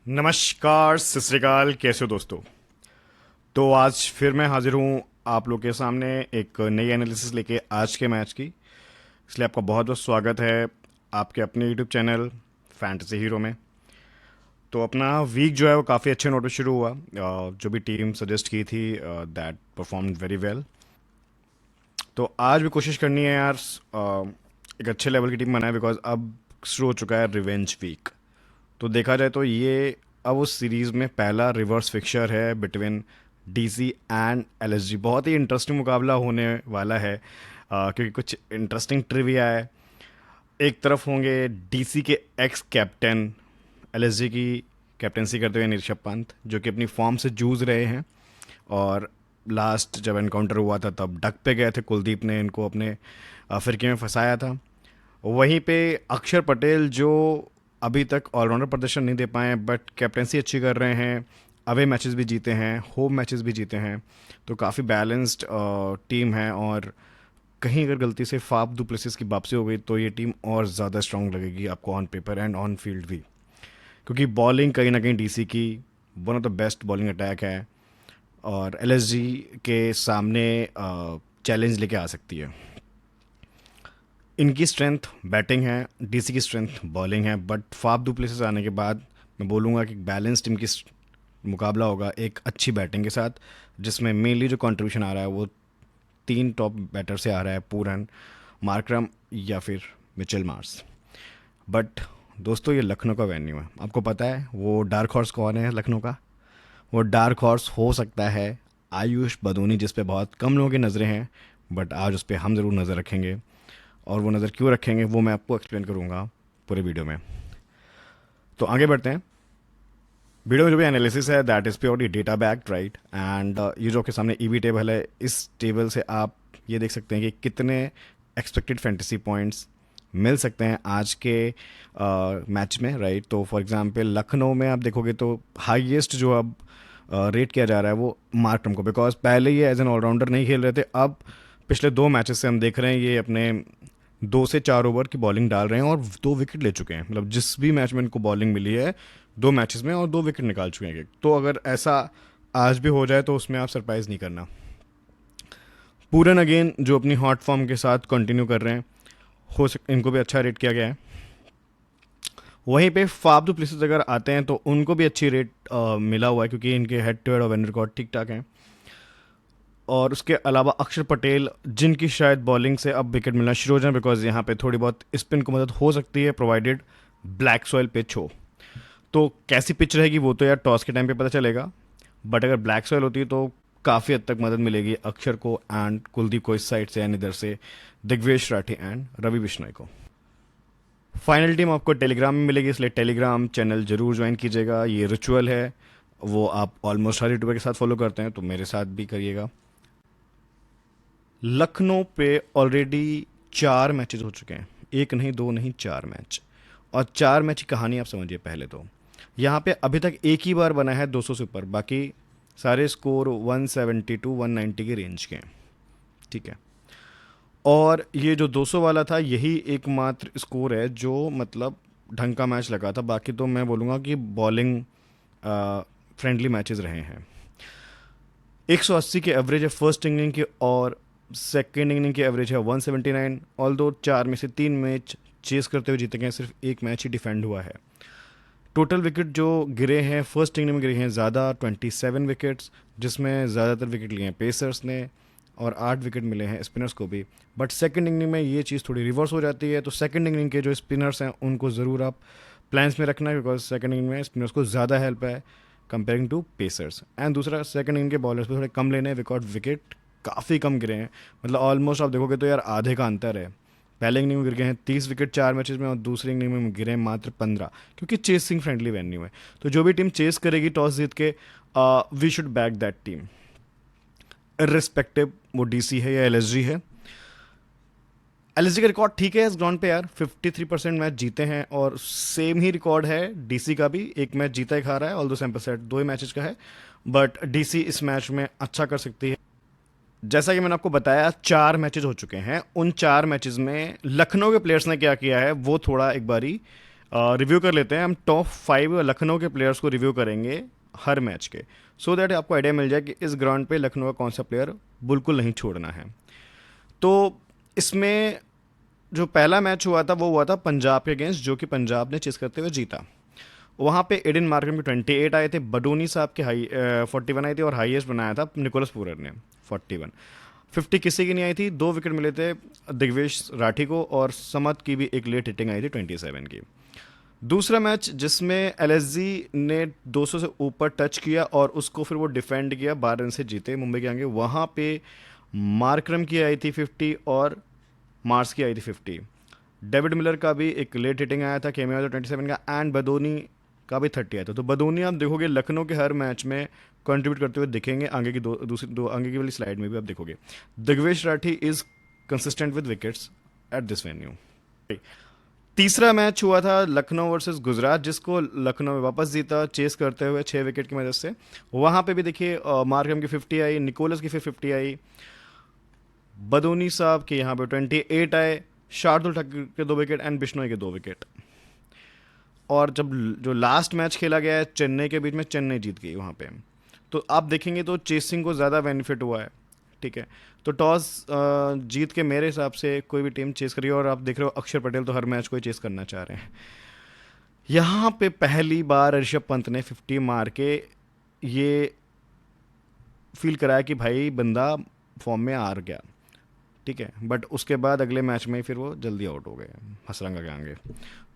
नमस्कार, सत श्री अकाल, कैसे हो दोस्तों। तो आज फिर मैं हाजिर हूँ आप लोग के सामने एक नई एनालिसिस लेके आज के मैच की। इसलिए आपका बहुत बहुत स्वागत है आपके अपने यूट्यूब चैनल फैंटेसी हीरो में। तो अपना वीक जो है वो काफ़ी अच्छे नोट पे शुरू हुआ। जो भी टीम सजेस्ट की थी दैट परफॉर्म वेरी वेल। तो आज भी कोशिश करनी है यार, एक अच्छे लेवल की टीम बनाए, बिकॉज अब शुरू हो चुका है रिवेंज वीक। तो देखा जाए तो ये अब उस सीरीज़ में पहला रिवर्स फिक्चर है बिटवीन डीसी एंड एलएसजी। बहुत ही इंटरेस्टिंग मुकाबला होने वाला है, क्योंकि कुछ इंटरेस्टिंग ट्रिविया है। एक तरफ होंगे डीसी के एक्स कैप्टन, एलएसजी की कैप्टनसी करते हुए ऋषभ पंत, जो कि अपनी फॉर्म से जूझ रहे हैं। और लास्ट जब एनकाउंटर हुआ था तब डक पे गए थे, कुलदीप ने इनको अपने फिरके में फंसाया था। वहीं पे अक्षर पटेल, जो अभी तक ऑलराउंडर प्रदर्शन नहीं दे पाए बट कैप्टनसी अच्छी कर रहे हैं, अवे मैचेस भी जीते हैं, होम मैचेस भी जीते हैं। तो काफ़ी बैलेंस्ड टीम है। और कहीं अगर गलती से फाफ डुप्लेसिस की वापसी हो गई तो ये टीम और ज़्यादा स्ट्रांग लगेगी आपको on paper and on field भी, क्योंकि बॉलिंग कहीं ना कहीं डीसी की one of the best bowling attack है और एलएसजी के सामने चैलेंज लेके आ सकती है। इनकी स्ट्रेंथ बैटिंग है, डीसी की स्ट्रेंथ बॉलिंग है, बट फाफ डुप्लेसिस आने के बाद मैं बोलूँगा कि बैलेंस टीम की मुकाबला होगा एक अच्छी बैटिंग के साथ, जिसमें मेनली जो कंट्रीब्यूशन आ रहा है वो तीन टॉप बैटर से आ रहा है, पूरन, मार्करम या फिर मिचेल मार्स। बट दोस्तों, ये लखनऊ का वेन्यू है, आपको पता है वो डार्क हॉर्स कौन है लखनऊ का। वो डार्क हॉर्स हो सकता है आयुष बदूनी, जिस पे बहुत कम लोगों की नज़रें हैं, बट आज उस पर हम ज़रूर नज़र रखेंगे। और वो नज़र क्यों रखेंगे वो मैं आपको एक्सप्लेन करूँगा पूरे वीडियो में। तो आगे बढ़ते हैं। वीडियो में जो भी एनालिसिस है that is purely data backed, right. And ये जो आपके सामने ईवी टेबल है, इस टेबल से आप ये देख सकते हैं कि कितने एक्सपेक्टेड फैंटेसी पॉइंट्स मिल सकते हैं आज के मैच में, राइट। तो फॉर एग्जांपल लखनऊ में आप देखोगे तो हाईएस्ट जो अब रेट किया जा रहा है वो मार्करम को, बिकॉज पहले ये एज एन ऑलराउंडर नहीं खेल रहे थे। अब पिछले दो मैचेस से हम देख रहे हैं ये अपने 2 से 4 ओवर की बॉलिंग डाल रहे हैं और 2 विकेट ले चुके हैं। मतलब जिस भी मैच में इनको बॉलिंग मिली है 2 मैचेस में, और 2 विकेट निकाल चुके हैं। तो अगर ऐसा आज भी हो जाए तो उसमें आप सरप्राइज नहीं करना। पूरन अगेन जो अपनी हॉट फॉर्म के साथ कंटिन्यू कर रहे हैं, हो सक इनको भी अच्छा रेट किया गया है। वहीं पे फाफ डुप्लेसिस अगर आते हैं तो उनको भी अच्छी रेट मिला हुआ है, क्योंकि इनके हेड टू हेड और विन रिकॉर्ड ठीक ठाक हैं। और उसके अलावा अक्षर पटेल, जिनकी शायद बॉलिंग से अब विकेट मिलना शुरू हो जाए, बिकॉज यहाँ पे थोड़ी बहुत स्पिन को मदद हो सकती है, प्रोवाइडेड ब्लैक सॉइल पिच हो। तो कैसी पिच रहेगी वो तो यार टॉस के टाइम पे पता चलेगा, बट अगर ब्लैक सॉइल होती है तो काफ़ी हद तक मदद मिलेगी अक्षर को एंड कुलदीप को इस साइड से, एंड इधर से दिग्वेश राठी एंड रवि बिश्नोई को। फाइनल टीम आपको टेलीग्राम में मिलेगी, इसलिए टेलीग्राम चैनल जरूर ज्वाइन कीजिएगा। ये रिचुअल है, वो आप ऑलमोस्ट हर यूट्यूबर के साथ फॉलो करते हैं, तो मेरे साथ भी करिएगा। लखनऊ पे ऑलरेडी 4 मैचेस हो चुके हैं, एक नहीं दो नहीं 4 मैच। और 4 मैच की कहानी आप समझिए। पहले तो यहाँ पे अभी तक एक ही बार बना है 200 से ऊपर, बाकी सारे स्कोर 170 टू 190 के रेंज के हैं, ठीक है। और ये जो 200 वाला था यही एकमात्र स्कोर है जो मतलब ढंग का मैच लगा था। बाकी तो मैं बोलूँगा कि बॉलिंग फ्रेंडली मैचेस रहे हैं। 180 के एवरेज है फर्स्ट इनिंग की, और सेकेंड इनिंग की एवरेज है 179। ऑल दो 4 में से 3 मैच चेस करते हुए जीते गए, सिर्फ एक मैच ही डिफेंड हुआ है। टोटल विकेट जो गिरे हैं फर्स्ट इनिंग में गिरे हैं ज़्यादा, 27 विकेट्स, जिसमें ज़्यादातर विकेट लिए हैं पेसर्स ने और 8 विकेट मिले हैं स्पिनर्स को भी। बट सेकेंड इनिंग में ये चीज़ थोड़ी रिवर्स हो जाती है, तो सेकेंड इनिंग के जो स्पिनर्स हैं उनको ज़रूर आप प्लान्स में रखना, बिकॉज सेकेंड इनिंग में स्पिनर्स को ज़्यादा हेल्प है कंपेयरिंग टू पेसर्स। एंड दूसरा, सेकेंड इनिंग के बॉलर्स पे थोड़े कम लेने हैं, बिकॉज विकेट काफ़ी कम गिरे हैं। मतलब ऑलमोस्ट आप देखोगे तो यार आधे का अंतर है। पहले इनिंग में गिर गए हैं 30 विकेट 4 मैचेस में, और दूसरी इनिंग में गिरे हैं मात्र 15, क्योंकि चेसिंग फ्रेंडली वेन्यू है। तो जो भी टीम चेस करेगी टॉस जीत के, we should back that team, irrespective वो डीसी है या एलएसजी है। एलएसजी का रिकॉर्ड ठीक है इस ग्राउंड पे यार, 53% मैच जीते हैं, और सेम ही रिकॉर्ड है डीसी का भी, एक मैच जीता एक हारा है, ऑल दो सैंपल सेट 2 ही मैचेस का है। बट डीसी इस मैच में अच्छा कर सकती है। जैसा कि मैंने आपको बताया 4 मैचेस हो चुके हैं, उन 4 मैचेस में लखनऊ के प्लेयर्स ने क्या किया है वो थोड़ा एक बारी रिव्यू कर लेते हैं हम। टॉप 5 लखनऊ के प्लेयर्स को रिव्यू करेंगे हर मैच के, सो दैट आपको आइडिया मिल जाए कि इस ग्राउंड पे लखनऊ का कौन सा प्लेयर बिल्कुल नहीं छोड़ना है। तो इसमें जो पहला मैच हुआ था वो हुआ था पंजाब के अगेंस्ट, जो कि पंजाब ने चेस करते हुए जीता। वहाँ पे एडन मार्करम के 28 आए थे, बडोनी साहब के 41 आई थी, और हाईएस्ट बनाया था निकोलस पूरन ने 41। 50 किसी की नहीं आई थी, 2 विकेट मिले थे दिग्वेश राठी को, और समत की भी एक लेट हिटिंग आई थी 27 की। दूसरा मैच जिसमें एलएसजी ने 200 से ऊपर टच किया और उसको फिर वो डिफेंड किया, 12 रन से जीते मुंबई के आगे। वहाँ पे मार्करम की आई थी 50 और मार्स की आई थी 50। डेविड मिलर का भी एक लेट हिटिंग आया था, केमे आया था 27 का, एंड बदोनी का भी 30 आया था। तो बदोनी आप देखोगे लखनऊ के हर मैच में कंट्रीब्यूट करते हुए दिखेंगे। आगे की दूसरी दो आगे की वाली स्लाइड में भी आप देखोगे। Digvesh Rathi is consistent with wickets at this venue. तीसरा मैच हुआ था लखनऊ वर्सेस गुजरात, जिसको लखनऊ में वापस जीता चेस करते हुए 6 विकेट की मदद से। वहाँ पे भी देखिए मार्करम की 50 आई, निकोलस की फिर 50 आई, बदोनी साहब के यहाँ पे 28 आए, शार्दुल ठाकुर के 2 विकेट एंड बिश्नोई के 2 विकेट। और जब जो लास्ट मैच खेला गया है चेन्नई के बीच में, चेन्नई जीत गई वहाँ पे। तो आप देखेंगे तो चेसिंग को ज़्यादा बेनिफिट हुआ है, ठीक है। तो टॉस जीत के मेरे हिसाब से कोई भी टीम चेस करी, और आप देख रहे हो अक्षर पटेल तो हर मैच को ही चेस करना चाह रहे हैं। यहाँ पे पहली बार ऋषभ पंत ने 50 मार के ये फील कराया कि भाई बंदा फॉर्म में आ गया, ठीक है। बट उसके बाद अगले मैच में ही फिर वो जल्दी आउट हो गए हसरंगा के आगे।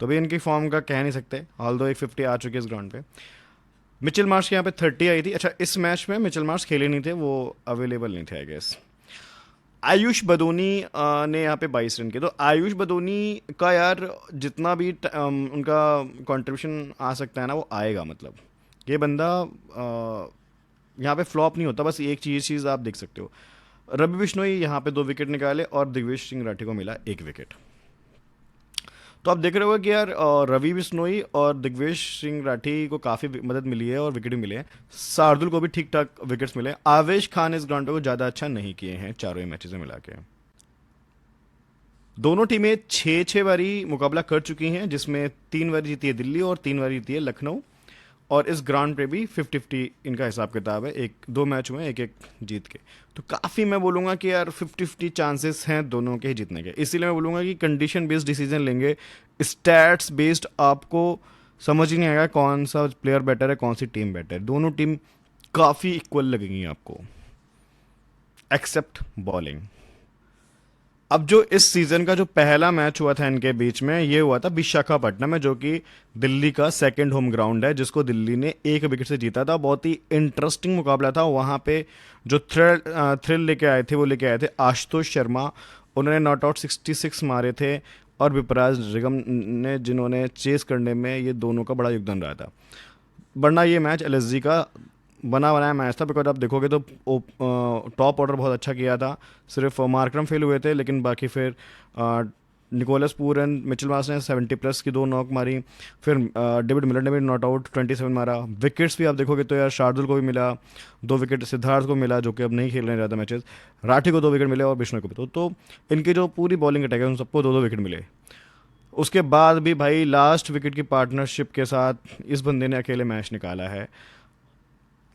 तो भी इनकी फॉर्म का कह नहीं सकते, ऑल दो एक 50 आ चुकी है इस ग्राउंड पे। मिचेल मार्श की यहाँ पे 30 आई थी। अच्छा, इस मैच में मिचेल मार्श खेले नहीं थे, वो अवेलेबल नहीं थे आई गेस। आयुष बदोनी ने यहाँ पे 22 रन किए। तो आयुष बदोनी का यार जितना भी उनका कंट्रीब्यूशन आ सकता है ना, वो आएगा। मतलब ये बंदा यहाँ पे फ्लॉप नहीं होता। बस एक चीज़ आप देख सकते हो, रवि बिश्नोई यहाँ पे 2 विकेट निकाले और दिग्वेश सिंह राठी को मिला 1 विकेट। तो आप देख रहे हो कि यार रवि बिश्नोई और दिग्वेश सिंह राठी को काफ़ी मदद मिली है और विकेट भी मिले हैं। शार्दुल को भी ठीक ठाक विकेट्स मिले। आवेश खान इस ग्राउंड पे को ज़्यादा अच्छा नहीं किए हैं चारों ही मैचेस में मिला के। दोनों टीमें 6-6 बारी मुकाबला कर चुकी हैं, जिसमें 3 बारी जीती है दिल्ली और 3 बारी जीती है लखनऊ। और इस ग्राउंड पे भी 50-50 इनका हिसाब किताब है, 2 मैच हुए एक एक जीत के। तो काफ़ी मैं बोलूँगा कि यार 50-50 चांसेस हैं दोनों के ही जीतने के। इसीलिए मैं बोलूँगा कि कंडीशन बेस्ड डिसीजन लेंगे, स्टैट्स बेस्ड आपको समझ ही नहीं आएगा कौन सा प्लेयर बेटर है, कौन सी टीम बेटर है। दोनों टीम काफ़ी इक्वल लगेंगी आपको, एक्सेप्ट बॉलिंग। अब जो इस सीजन का जो पहला मैच हुआ था इनके बीच में, ये हुआ था विशाखापट्टनम में, जो कि दिल्ली का सेकंड होम ग्राउंड है, जिसको दिल्ली ने 1 विकेट से जीता था। बहुत ही इंटरेस्टिंग मुकाबला था। वहाँ पे जो थ्रिल लेके आए थे वो लेके आए थे आशुतोष शर्मा। उन्होंने नॉट आउट 66 मारे थे, और विपराज निगम ने, जिन्होंने चेस करने में ये दोनों का बड़ा योगदान रहा था। वरना ये मैच एलएसजी का बना बनाया मैच था, बिकॉज आप देखोगे तो टॉप ऑर्डर बहुत अच्छा किया था। सिर्फ मार्करम फेल हुए थे, लेकिन बाकी फिर निकोलस पूरन, मिचेल मार्श ने 70+ की 2 नॉक मारी। फिर डेविड मिलर ने भी नॉट आउट 27 मारा। विकेट्स भी आप देखोगे तो यार शार्दुल को भी मिला 2 विकेट, सिद्धार्थ को मिला जो कि अब नहीं खेल रहे ज़्यादा मैचेस, राठी को 2 विकेट मिले, और बिश्नोई को भी। तो इनकी जो पूरी बॉलिंग अटैक है उन सबको 2-2 विकेट मिले। उसके बाद भी भाई लास्ट विकेट की पार्टनरशिप के साथ इस बंदे ने अकेले मैच निकाला है।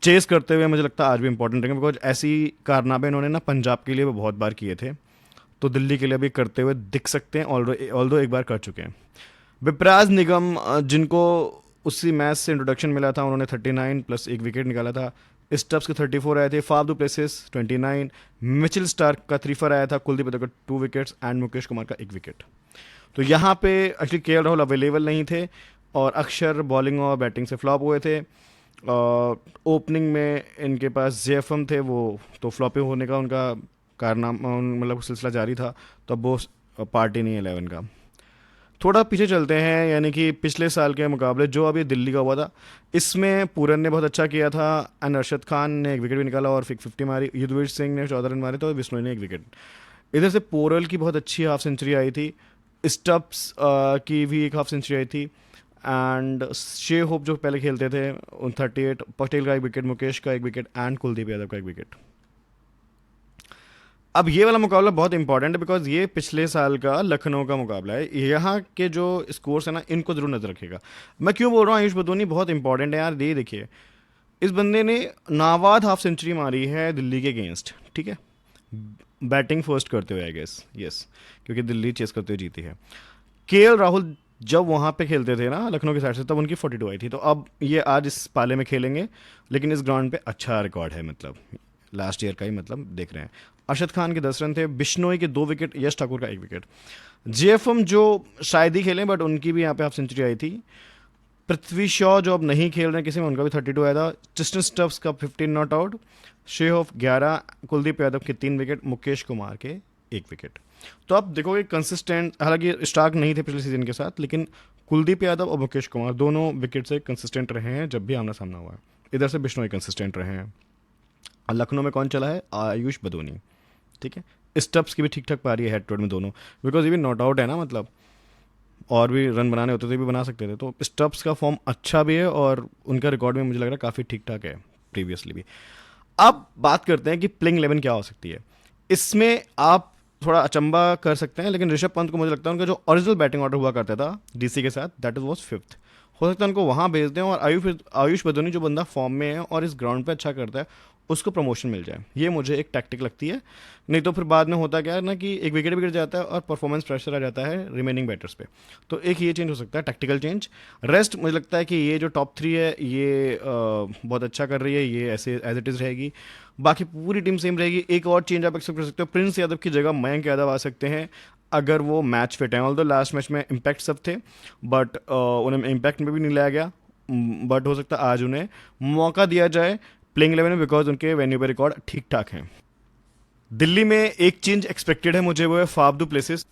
चेस करते हुए मुझे लगता है आज भी इंपॉर्टेंट रहेंगे, बिकॉज ऐसी कारनामे इन्होंने ना पंजाब के लिए भी बहुत बार किए थे, तो दिल्ली के लिए भी करते हुए दिख सकते हैं। ऑल्दो एक बार कर चुके हैं। विपराज निगम, जिनको उसी मैच से इंट्रोडक्शन मिला था, उन्होंने 39 प्लस 1 विकेट निकाला था। स्टब्स के 34 आए थे, Faf du places 29, Mitchell Starc का 3 4 आया था, कुलदीप यादव का 2 विकेट्स एंड मुकेश कुमार का 1 विकेट। तो यहाँ पे एक्चुअली केएल राहुल अवेलेबल नहीं थे, और अक्षर बॉलिंग और बैटिंग से फ्लॉप हुए थे। ओपनिंग में इनके पास जेएफएम थे, वो तो फ्लॉपिंग होने का उनका कारनामा मतलब सिलसिला जारी था, तो अब वो पार्टी नहीं है 11 का। थोड़ा पीछे चलते हैं, यानी कि पिछले साल के मुकाबले जो अभी दिल्ली का हुआ था, इसमें पूरन ने बहुत अच्छा किया था, एंड अरशद खान ने 1 विकेट भी निकाला और फिर 50 मारी। युजवेंद्र सिंह ने 14 रन मारे थे और बिश्नोई ने 1 विकेट। इधर से पोरल की बहुत अच्छी हाफ सेंचुरी आई थी, स्टब्स की भी एक हाफ सेंचुरी आई थी, एंड शे होप जो पहले खेलते थे उन 38, पटेल का 1 विकेट, मुकेश का 1 विकेट एंड कुलदीप यादव का 1 विकेट। अब ये वाला मुकाबला बहुत इंपॉर्टेंट है बिकॉज ये पिछले साल का लखनऊ का मुकाबला है। यहाँ के जो स्कोर्स है ना, इनको जरूर नजर रखेगा। मैं क्यों बोल रहा हूँ आयुष बदोनी बहुत इंपॉर्टेंट है यार, ये देखिए इस बंदे ने नाबाद हाफ सेंचुरी मारी है दिल्ली के अगेंस्ट, ठीक है, बैटिंग फर्स्ट करते हुए आई गेस, यस, क्योंकि दिल्ली चेस करते हुए जीती है। केएल राहुल जब वहाँ पे खेलते थे ना लखनऊ की साइड से, तब उनकी 42 आई थी। तो अब ये आज इस पाले में खेलेंगे, लेकिन इस ग्राउंड पे अच्छा रिकॉर्ड है, मतलब लास्ट ईयर का ही मतलब देख रहे हैं। अरशद खान के 10 रन थे, बिश्नोई के 2 विकेट, यश ठाकुर का 1 विकेट। जेएफएम जो शायद ही खेलें बट उनकी भी यहाँ पे हाफ सेंचुरी आई थी। पृथ्वी शॉ जो अब नहीं खेल रहे हैं किसी में, उनका भी 32 आया था। जस्टिन स्टफ्स का 15 नॉट आउट, शेहोफ 11, कुलदीप यादव के 3 विकेट, मुकेश कुमार के 1 विकेट। तो आप देखोगे कंसिस्टेंट, हालांकि स्टार्क नहीं थे पिछले सीजन के साथ, लेकिन कुलदीप यादव और मुकेश कुमार दोनों विकेट से कंसिस्टेंट रहे हैं जब भी आमना सामना हुआ है। इधर से बिश्नोई कंसिस्टेंट रहे हैं। लखनऊ में कौन चला है? आयुष बदोनी, ठीक है। स्टब्स की भी ठीक ठाक पारी है हेड टू हेड में दोनों, बिकॉज ये भी नॉट आउट है ना, मतलब और भी रन बनाने होते थे भी बना सकते थे। तो स्टब्स का फॉर्म अच्छा भी है और उनका रिकॉर्ड भी मुझे लग रहा है काफ़ी ठीक ठाक है प्रीवियसली भी। अब बात करते हैं कि प्लेइंग 11 क्या हो सकती है। इसमें आप थोड़ा अचंबा कर सकते हैं, लेकिन ऋषभ पंत को मुझे लगता है उनका जो ओरिजिनल बैटिंग ऑर्डर हुआ करता था डीसी के साथ, दैट इज वॉज 5th। हो सकता है उनको वहाँ भेज दें और आयुष बदोनी जो बंदा फॉर्म में है और इस ग्राउंड पे अच्छा करता है, उसको प्रमोशन मिल जाए। ये मुझे एक टैक्टिक लगती है। नहीं तो फिर बाद में होता क्या है ना कि एक विकेट भी गिर जाता है और परफॉर्मेंस प्रेशर आ जाता है रिमेनिंग बैटर्स पे। तो एक ये चेंज हो सकता है, टैक्टिकल चेंज। रेस्ट मुझे लगता है कि ये जो टॉप 3 है ये बहुत अच्छा कर रही है, ये ऐसे एज इट इज़ रहेगी। बाकी पूरी टीम सेम रहेगी। एक और चेंज आप एक्सेप्ट कर सकते हो, प्रिंस यादव की जगह मयंक यादव आ सकते हैं अगर वो मैच फिट हैं। ऑल द लास्ट मैच में इम्पैक्ट सब थे बट उन्हें इम्पैक्ट में भी नहीं लाया गया, बट हो सकता है आज उन्हें मौका दिया जाए प्लेइंग 11 में, बिकॉज उनके वेन्यू पे रिकॉर्ड ठीक ठाक हैं। दिल्ली में एक चेंज एक्सपेक्टेड है मुझे, वो है Faf du Plessis,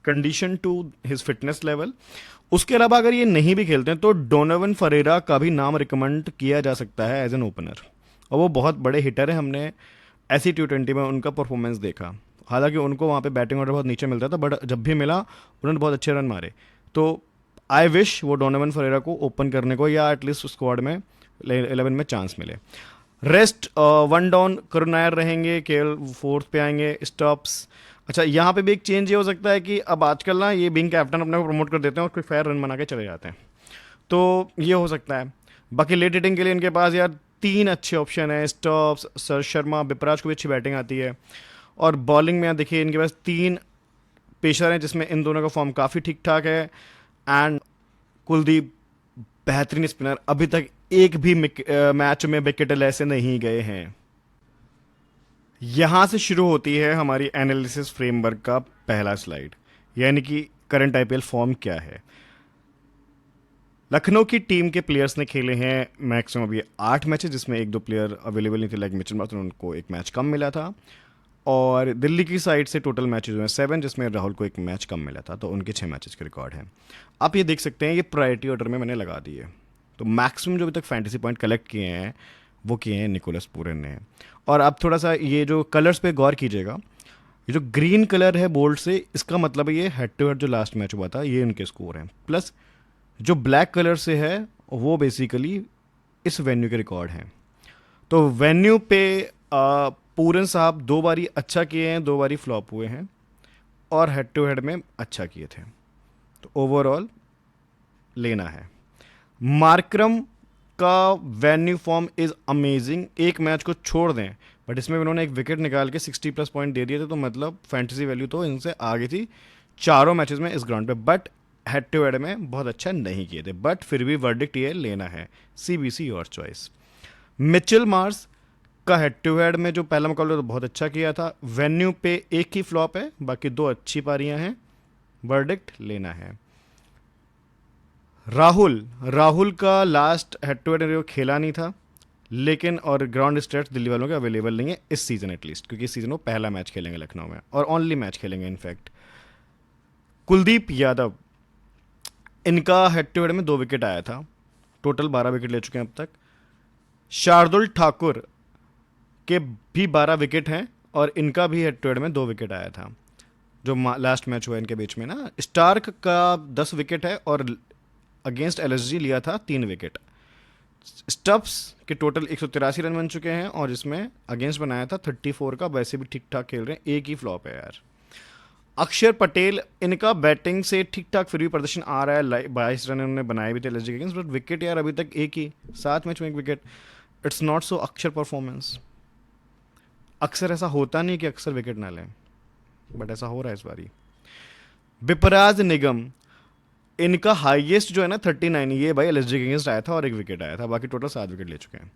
condition to his fitness level. उसके अलावा अगर ये नहीं भी खेलते हैं तो डोनोवन फरेरा का भी नाम रिकमेंड किया जा सकता है एज एन ओपनर, और वो बहुत बड़े हिटर है। हमने ऐसी T20 में उनका परफॉर्मेंस देखा, हालांकि उनको वहाँ पे बैटिंग ऑर्डर बहुत नीचे मिलता था, बट जब भी मिला उन्होंने बहुत अच्छे रन मारे। तो आई विश वो डोनोवन फरेरा को ओपन करने को या एटलीस्ट स्क्वाड में 11 में चांस मिले। रेस्ट 1 डाउन करुण नायर रहेंगे, केएल 4th पे आएंगे, स्टॉप्स। अच्छा, यहाँ पे भी एक चेंज ये हो सकता है कि अब आजकल ना ये बिंग कैप्टन अपने को प्रमोट कर देते हैं और कोई फेयर रन बना के चले जाते हैं, तो ये हो सकता है। बाकी लेट हिटिंग के लिए इनके पास यार 3 अच्छे ऑप्शन है, स्टॉप्स, सर शर्मा, बिपराज को भी अच्छी बैटिंग आती है। और बॉलिंग में देखिए इनके पास 3 पेशर हैं जिसमें इन दोनों का फॉर्म काफ़ी ठीक ठाक है। एंड कुलदीप बेहतरीन स्पिनर, अभी तक एक भी मैच में विकेट ऐसे नहीं गए हैं। यहां से शुरू होती है हमारी एनालिसिस फ्रेमवर्क का पहला स्लाइड, यानी कि करंट आईपीएल फॉर्म क्या है। लखनऊ की टीम के प्लेयर्स ने खेले हैं मैक्सिमम अभी 8 मैचेस, जिसमें 1-2 प्लेयर अवेलेबल नहीं थे लाइक मिचेल मार्श, उनको एक मैच कम मिला था। और दिल्ली की साइड से टोटल मैचेस हुए हैं 7, जिसमें राहुल को एक मैच कम मिला था, तो उनके 6 मैचेस के रिकॉर्ड हैं। आप ये देख सकते हैं, ये प्रायोरिटी ऑर्डर में मैंने लगा दी है। तो मैक्सिमम जो अभी तक फैंटेसी पॉइंट कलेक्ट किए हैं वो किए हैं निकोलस पूरन ने। और अब थोड़ा सा ये जो कलर्स पे गौर कीजिएगा, ये जो ग्रीन कलर है बोल्ड से, इसका मतलब ये हेड टू हेड जो लास्ट मैच हुआ था ये उनके स्कोर हैं, प्लस जो ब्लैक कलर से है वो बेसिकली इस वेन्यू के रिकॉर्ड हैं। तो वेन्यू पे पूरन साहब 2 बारी अच्छा किए हैं, 2 बारी फ्लॉप हुए हैं, और हेड टू हेड में अच्छा किए थे। तो ओवरऑल लेना है। मार्करम का वेन्यू फॉर्म इज अमेजिंग, एक मैच को छोड़ दें बट इसमें उन्होंने एक विकेट निकाल के 60+ पॉइंट दे दिए थे, तो मतलब फैंटेसी वैल्यू तो इनसे आगे थी चारों मैचेस में इस ग्राउंड पे। बट हेड टू हेड में बहुत अच्छा नहीं किए थे, बट फिर भी वर्डिक्ट ये लेना है, CBC your choice. Mitchell Marsh का हेड टू हेड में जो पहला मुकाबला तो बहुत अच्छा किया था, वेन्यू पे एक ही फ्लॉप है, बाकी 2 अच्छी पारियां हैं, वर्डिक्ट लेना है। राहुल का लास्ट हेड टू हेड खेला नहीं था, लेकिन और ग्राउंड स्टेट्स दिल्ली वालों के अवेलेबल नहीं है इस सीज़न एटलीस्ट, क्योंकि इस सीज़न वो पहला मैच खेलेंगे लखनऊ में और ओनली मैच खेलेंगे इनफैक्ट। कुलदीप यादव, इनका हेड टू हेड में 2 विकेट आया था, टोटल 12 विकेट ले चुके हैं अब तक। शार्दुल ठाकुर के भी 12 विकेट हैं और इनका भी हेड टू हेड में 2 विकेट आया था जो लास्ट मैच हुआ इनके बीच में ना। स्टार्क का 10 विकेट है और अगेंस्ट LSG लिया था 3 विकेट। स्टब्स के टोटल 183 रन बन चुके हैं और इसमें अगेंस्ट बनाया था 34 का, वैसे भी ठीक ठाक खेल रहे हैं, एक ही फ्लॉप है यार। अक्षर पटेल, इनका बैटिंग से ठीक ठाक फिर भी प्रदर्शन आ रहा है, 22 रन इन्होंने बनाए भी थे एलएसजी के अगेंस्ट, बट विकेट यार अभी तक एक ही, 7 मैच में एक विकेट। इट्स नॉट सो अक्षर परफॉर्मेंस। अक्सर ऐसा होता नहीं कि अक्सर विकेट ना लें, बट ऐसा हो रहा है इस बारी। बिपराज निगम, इनका हाईएस्ट जो है ना 39, ये भाई एलएसजी के अगेंस्ट आया था और एक विकेट आया था, बाकी टोटल 7 विकेट ले चुके हैं।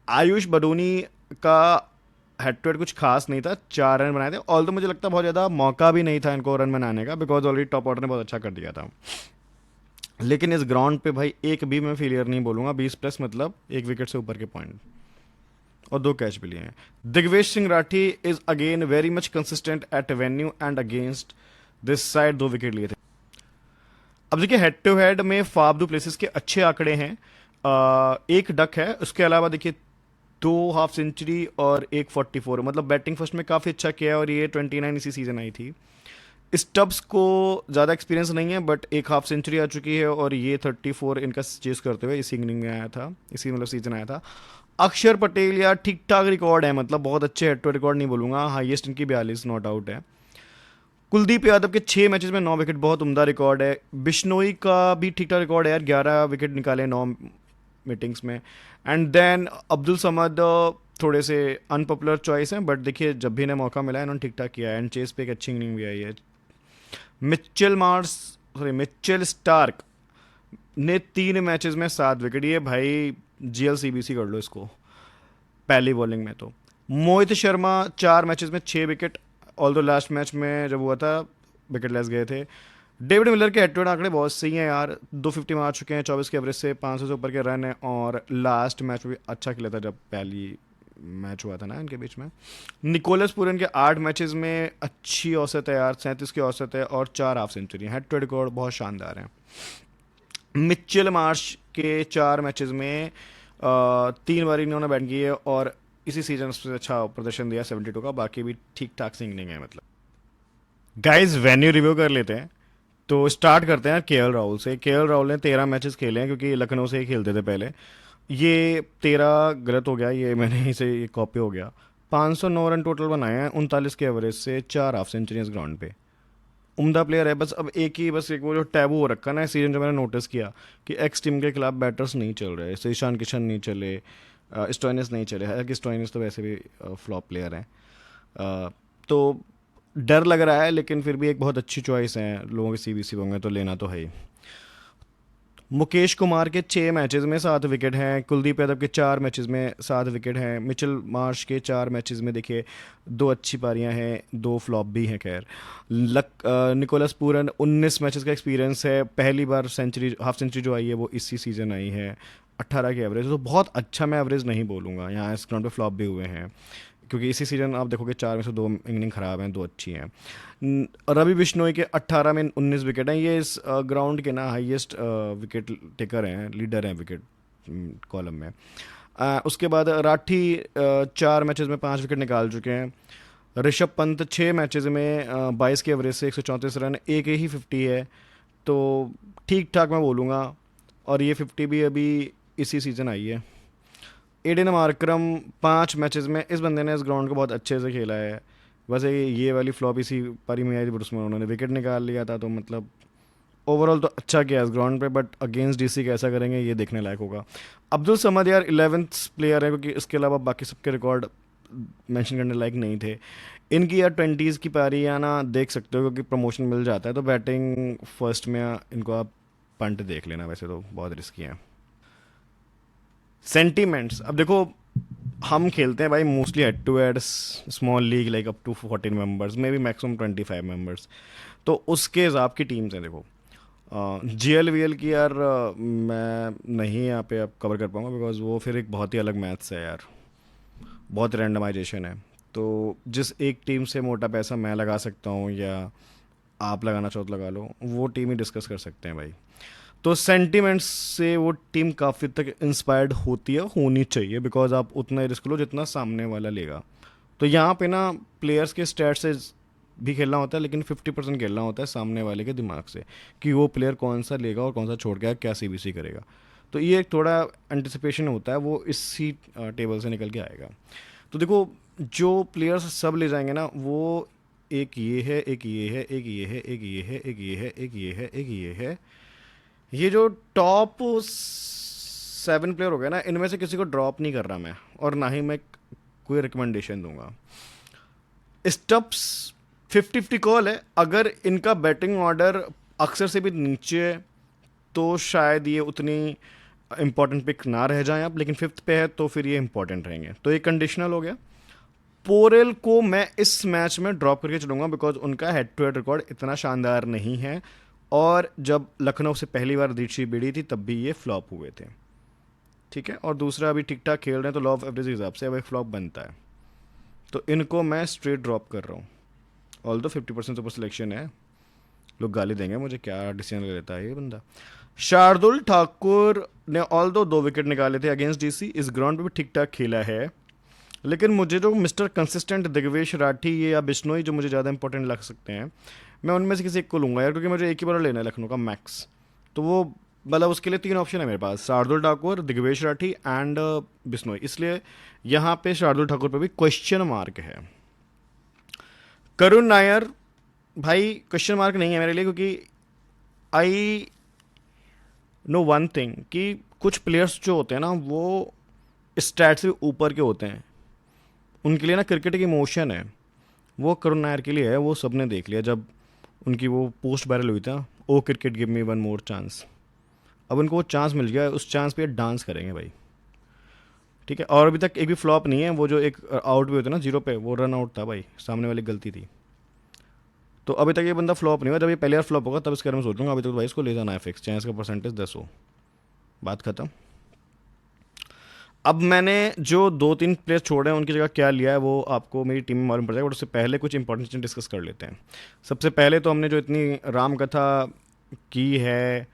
आयुष बडोनी का हेड टू हेड कुछ खास नहीं था, 4 रन बनाए थे, ऑल तो मुझे लगता है बहुत ज़्यादा मौका भी नहीं था इनको रन बनाने का, बिकॉज ऑलरेडी टॉप ऑर्डर ने बहुत अच्छा कर दिया था। लेकिन इस ग्राउंड पे भाई एक भी मैं फेलियर नहीं बोलूँगा, 20+ मतलब एक विकेट से ऊपर के पॉइंट और 2 कैच भी लिए हैं। Digvesh Singh Rathi is again very much consistent at venue and against this side, 2 wicket लिए थे। अब देखिए हेड टू हेड में फाफ डू प्लेसेस के अच्छे आंकड़े हैं, एक डक है, उसके अलावा देखिए 2 हाफ सेंचुरी और एक 44, मतलब बैटिंग फर्स्ट में काफ़ी अच्छा किया है और ये 29 इसी सीजन आई थी। स्टब्स को ज़्यादा एक्सपीरियंस नहीं है, बट एक हाफ सेंचुरी आ चुकी है और ये 34 इनका चेस करते हुए इसी इनिंग में आया था, इसी मतलब सीजन आया था। अक्षर पटेल यार ठीक ठाक रिकॉर्ड है, मतलब बहुत अच्छे हेड टू रिकॉर्ड नहीं बोलूँगा, हाईएस्ट इनकी 42 नॉट आउट है। कुलदीप यादव के 6 मैचेस में 9 विकेट, बहुत उम्दा रिकॉर्ड है। बिश्नोई का भी ठीक ठाक रिकॉर्ड है यार, 11 विकेट निकाले 9 मीटिंग्स में। एंड देन अब्दुल समद थोड़े से अनपॉपुलर चॉइस हैं, बट देखिए जब भी इन्हें मौका मिला है इन्होंने ठीक ठाक किया है, एंड चेस पे एक अच्छी इनिंग भी आई है। मिचेल स्टार्क ने 3 मैचेस में 7 विकेट, ये भाई जीएल सीबीसी कर लो इसको पहली बॉलिंग में तो। मोहित शर्मा 4 मैचेस में 6 विकेट, ऑल दो लास्ट मैच में जब हुआ था विकेट लेस गए थे। डेविड मिलर के हेड टू हेड आंकड़े बहुत सही हैं यार, 250 मार चुके हैं, 24 के एवरेज से 500 से ऊपर के रन हैं, और लास्ट मैच में भी अच्छा खेला था जब पहली मैच हुआ था ना इनके बीच में। निकोलस पूरन के 8 मैचेस में अच्छी औसत है यार, 37 की औसत है और 4 half century, head to head record बहुत शानदार है। मिचेल मार्श के 4 मैचेस में 3 बार इन्होंने बैट की है और इसी सीजन से अच्छा प्रदर्शन दिया 72 का, बाकी भी ठीक ठाक सिंगनिंग है मतलब। गाइस वेन्यू रिव्यू कर लेते हैं, तो स्टार्ट करते हैं केएल राहुल से। केएल राहुल ने 13 मैचेस खेले हैं, क्योंकि लखनऊ से ही खेलते थे पहले। ये 13 गलत हो गया, ये मैंने इसे ये कॉपी हो गया। 509 रन टोटल बनाए हैं, 39 के एवरेज से, 4 हाफ सेंचुरी इस ग्राउंड पे। उम्दा प्लेयर है, बस एक वो जो टैबू हो रखा ना इस सीजन, जो मैंने नोटिस किया कि एक्स टीम के खिलाफ बैटर्स नहीं चल रहे, जैसे ईशान किशन नहीं चले, स्टोइनिस नहीं चले, हालांकि स्टोइनिस तो वैसे भी फ्लॉप प्लेयर हैं। तो डर लग रहा है, लेकिन फिर भी एक बहुत अच्छी चॉइस है, लोगों के सीबीसी होंगे तो लेना तो है ही। मुकेश कुमार के 6 मैचेस में 7 विकेट हैं, कुलदीप यादव के 4 मैचेस में 7 विकेट हैं, मिचेल मार्श के 4 मैचेस में देखिए 2 अच्छी पारियां हैं, 2 फ्लॉप भी हैं खैर। निकोलस पूरन 19 मैचेस का एक्सपीरियंस है, पहली बार सेंचुरी, हाफ सेंचुरी जो आई है वो इसी सीजन आई है, 18 के एवरेज, तो बहुत अच्छा मैं एवरेज नहीं बोलूँगा, यहाँ इस ग्राउंड पे फ्लॉप भी हुए हैं, क्योंकि इसी सीजन आप देखोगे 4 में से 2 इनिंग खराब हैं, 2 अच्छी हैं। रवि बिश्नोई के 18 में 19 विकेट हैं, ये इस ग्राउंड के ना हाईएस्ट विकेट टेकर हैं, लीडर हैं विकेट कॉलम में। उसके बाद राठी 4 मैचेस में 5 विकेट निकाल चुके हैं। ऋषभ पंत 6 मैचेस में 22 के एवरेज से 134 रन, एक ही 50 है, तो ठीक ठाक मैं बोलूँगा, और ये 50 भी अभी इसी सीज़न आई है। एडन मार्करम 5 मैचेस में, इस बंदे ने इस ग्राउंड को बहुत अच्छे से खेला है, वैसे ये वाली फ्लॉप इसी पारी में आई थी, उसमें उन्होंने विकेट निकाल लिया था, तो मतलब ओवरऑल तो अच्छा किया इस ग्राउंड पे, बट अगेंस्ट डीसी कैसा करेंगे ये देखने लायक होगा। अब्दुल समद यार 11th प्लेयर है, क्योंकि इसके अलावा बाकी सबके रिकॉर्ड मेंशन करने लायक नहीं थे। इनकी यार 20s की पारी आना देख सकते हो, क्योंकि प्रमोशन मिल जाता है, तो बैटिंग फर्स्ट में इनको आप पंट देख लेना, वैसे तो बहुत रिस्की है। सेंटीमेंट्स, अब देखो हम खेलते हैं भाई mostly head to head, small league like up to 14 members, may be maximum 25 members, तो उसके हिसाब की टीम्स हैं। देखो जीएल की यार मैं नहीं यहाँ पे अब कवर कर पाऊँगा, बिकॉज वो फिर एक बहुत ही अलग मैथ्स है यार, बहुत रैंडमाइजेशन है, तो जिस एक टीम से मोटा पैसा मैं लगा सकता हूँ या आप लगाना चाहो तो लगा लो, वो टीम ही डिस्कस कर सकते हैं भाई। तो सेंटिमेंट्स से वो टीम काफ़ी तक इंस्पायर्ड होती है, होनी चाहिए, बिकॉज आप उतना ही रिस्क लो जितना सामने वाला लेगा। तो यहाँ पे ना प्लेयर्स के स्टैट से भी खेलना होता है, लेकिन 50% खेलना होता है सामने वाले के दिमाग से, कि वो प्लेयर कौन सा लेगा और कौन सा छोड़ के क्या सीबीसी करेगा। तो ये एक थोड़ा एंटिसिपेशन होता है, वो इसी टेबल से निकल के आएगा। तो देखो, जो प्लेयर्स सब ले जाएंगे ना, वो एक ये है, एक ये है, एक ये है, एक ये है, एक ये है, एक ये है, एक ये है। ये जो टॉप 7 प्लेयर हो गए ना, इनमें से किसी को ड्रॉप नहीं कर रहा मैं, और ना ही मैं कोई रिकमेंडेशन दूंगा। स्टप्स 50-50 कॉल है। अगर इनका बैटिंग ऑर्डर अक्सर से भी नीचे है तो शायद ये उतनी इंपॉर्टेंट पिक ना रह जाए आप, लेकिन फिफ्थ पे है तो फिर ये इंपॉर्टेंट रहेंगे। तो ये कंडीशनल हो गया। पोरेल को मैं इस मैच में ड्रॉप करके चलूंगा बिकॉज उनका हेड टू हेड रिकॉर्ड इतना शानदार नहीं है, और जब लखनऊ से पहली बार दीक्षी भिड़ी थी तब भी ये फ्लॉप हुए थे, ठीक है। और दूसरा, अभी ठीक ठाक खेल रहे हैं तो लॉ ऑफ एवरेज के हिसाब से अब एक फ्लॉप बनता है। तो इनको मैं स्ट्रेट ड्रॉप कर रहा हूँ। ऑल दो 50% ऊपर सिलेक्शन है, लोग गाली देंगे मुझे, क्या डिसीजन ले लेता है ये बंदा। शार्दुल ठाकुर ने ऑल दो 2 विकेट निकाले थे अगेंस्ट डीसी, इस ग्राउंड पे भी ठीक ठाक खेला है, लेकिन मुझे जो मिस्टर कंसिस्टेंट दिग्वेश राठी ये या बिश्नोई जो मुझे ज़्यादा इंपॉर्टेंट लग सकते हैं, मैं उनमें से किसी एक को लूँगा यार, क्योंकि मुझे एक ही बॉलर लेना है लखनऊ का मैक्स। तो वो मतलब उसके लिए 3 ऑप्शन है मेरे पास, शार्दुल ठाकुर, दिग्वेश राठी एंड बिश्नोई, इसलिए यहाँ पे शार्दुल ठाकुर पे भी क्वेश्चन मार्क है। करुण नायर भाई क्वेश्चन मार्क नहीं है मेरे लिए, क्योंकि आई नो वन थिंग कि कुछ प्लेयर्स जो होते हैं ना वो स्टैट से ऊपर के होते हैं, उनके लिए ना क्रिकेट एक इमोशन है। वो करुण नायर के लिए है, वो सबने देख लिया जब उनकी वो पोस्ट वायरल हुई था, oh cricket give me one more chance. अब उनको वो चांस मिल गया, उस चांस पे डांस करेंगे भाई, ठीक है। और अभी तक एक भी फ्लॉप नहीं है, वो जो एक आउट भी होता है ना 0 पे, वो रन आउट था भाई, सामने वाली गलती थी। तो अभी तक ये बंदा फ्लॉप नहीं हुआ, जब ये पहले बार फ्लॉप होगा तब इसके बारे में सोचूंगा। अभी तक तो भाई इसको ले जाना है फिक्स, चांस का परसेंटेज 10 हो, बात खत्म। अब मैंने जो 2-3 प्लेयर छोड़े हैं उनकी जगह क्या लिया है वो आपको मेरी टीम में मालूम पड़ जाएगा, बट उससे पहले कुछ इंपॉर्टेंट चीज़ें डिस्कस कर लेते हैं। सबसे पहले तो हमने जो इतनी राम कथा की है,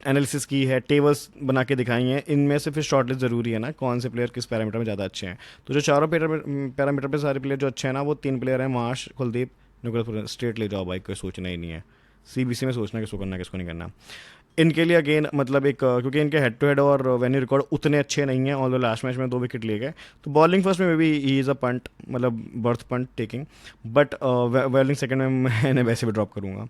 एनालिसिस की है, टेबल्स बना के दिखाई हैं, इनमें से फिर शॉर्टलिस्ट ज़रूरी है ना, कौन से प्लेयर किस पैरामीटर में ज़्यादा अच्छे हैं। तो जो चारों पैरामीटर पे सारे प्लेयर जो अच्छे हैं ना, वो 3 प्लेयर हैं, मार्श, कुलदीप, निकोलस। स्ट्रेट ले जाओ भाई, कोई सोचना ही नहीं है, सीबीसी में सोचना किसको करना किसको नहीं करना। इनके लिए अगेन मतलब एक क्योंकि इनके हेड टू हेड और वेन्यू रिकॉर्ड उतने अच्छे नहीं हैं, और लास्ट मैच में 2 विकेट लिए गए, तो बॉलिंग फर्स्ट में भी ही इज़ अ पंट, मतलब birth punt taking, but bowling second में मैंने वैसे भी ड्रॉप करूँगा।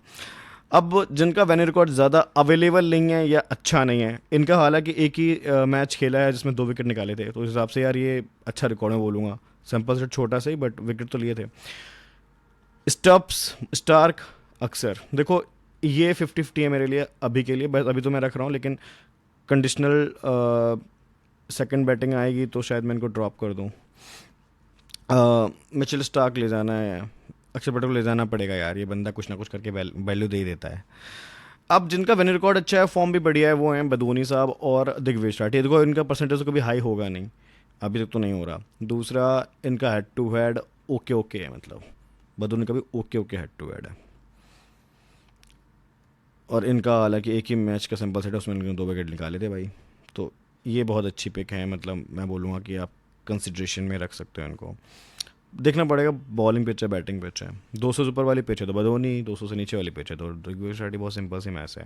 अब जिनका वेन्यू रिकॉर्ड ज़्यादा अवेलेबल नहीं है या अच्छा नहीं है, इनका हालांकि एक ही मैच खेला है जिसमें 2 विकेट निकाले थे, तो उस हिसाब से यार ये अच्छा रिकॉर्ड है बोलूँगा। सैम्पल सेट छोटा सही, बट विकेट तो लिए थे। स्टब्स, स्टार्क, अक्सर, देखो ये 50-50 है मेरे लिए अभी के लिए, बस अभी तो मैं रख रहा हूँ, लेकिन कंडीशनल सेकंड बैटिंग आएगी तो शायद मैं इनको ड्रॉप कर दूँ। मिचेल स्टार्क ले जाना है, अक्षर पटेल को ले जाना पड़ेगा यार, ये बंदा कुछ ना कुछ करके वैल्यू दे ही देता है। अब जिनका वेन्यू रिकॉर्ड अच्छा है, फॉर्म भी बढ़िया है, वो हैं बदोनी साहब और दिग्वेश राठी। देखो इनका परसेंटेज तो कभी हाई होगा नहीं, अभी तक तो नहीं हो रहा। दूसरा, इनका head to head okay okay है, मतलब बदोनी का भी okay okay head to head है, और इनका हालांकि एक ही मैच का सैंपल सेट है, उसमें इन्होंने 2 विकेट निकाले थे भाई। तो ये बहुत अच्छी पिक है, मतलब मैं बोलूँगा कि आप कंसिड्रेशन में रख सकते हो इनको। देखना पड़ेगा बॉलिंग पिच है बैटिंग पिच है, 200 से ऊपर वाली पिच है तो बदोनी, 200 से नीचे वाली पिच है तो दिग्विजय रेड्डी, बहुत सिंपल सी मैच है।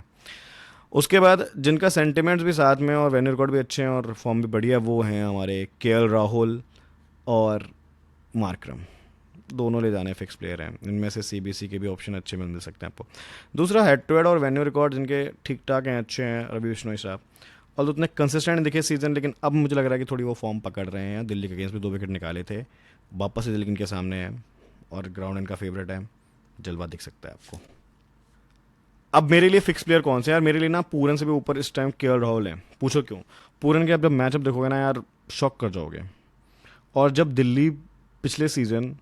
उसके बाद जिनका सेंटिमेंट्स भी साथ में और वेन्यू रिकॉर्ड भी अच्छे हैं और फॉर्म भी बढ़िया, वो हैं हमारे केएल राहुल और मार्करम, दोनों ले जाने फिक्स प्लेयर हैं। इनमें से सीबीसी के भी ऑप्शन अच्छे मिल सकते हैं आपको। दूसरा, हेड टू हेड और वेन्यू रिकॉर्ड जिनके ठीक ठाक हैं, अच्छे हैं, रवि बिश्नोई साहब, और उतने कंसिस्टेंट दिखे सीजन, लेकिन अब मुझे लग रहा है कि थोड़ी वो फॉर्म पकड़ रहे हैं। दिल्ली के अगेंस्ट भी 2 विकेट निकाले थे, वापस से दिल्ली इनके सामने है और ग्राउंड इनका फेवरेट है, जलवा दिख सकता है आपको। अब मेरे लिए फिक्स प्लेयर कौन से यार, मेरे लिए ना पूरन से भी ऊपर इस टाइम केएल राहुल है। पूछो क्यों? पूरन के आप जब मैचअप देखोगे ना यार, शॉक कर जाओगे। और जब दिल्ली पिछले सीज़न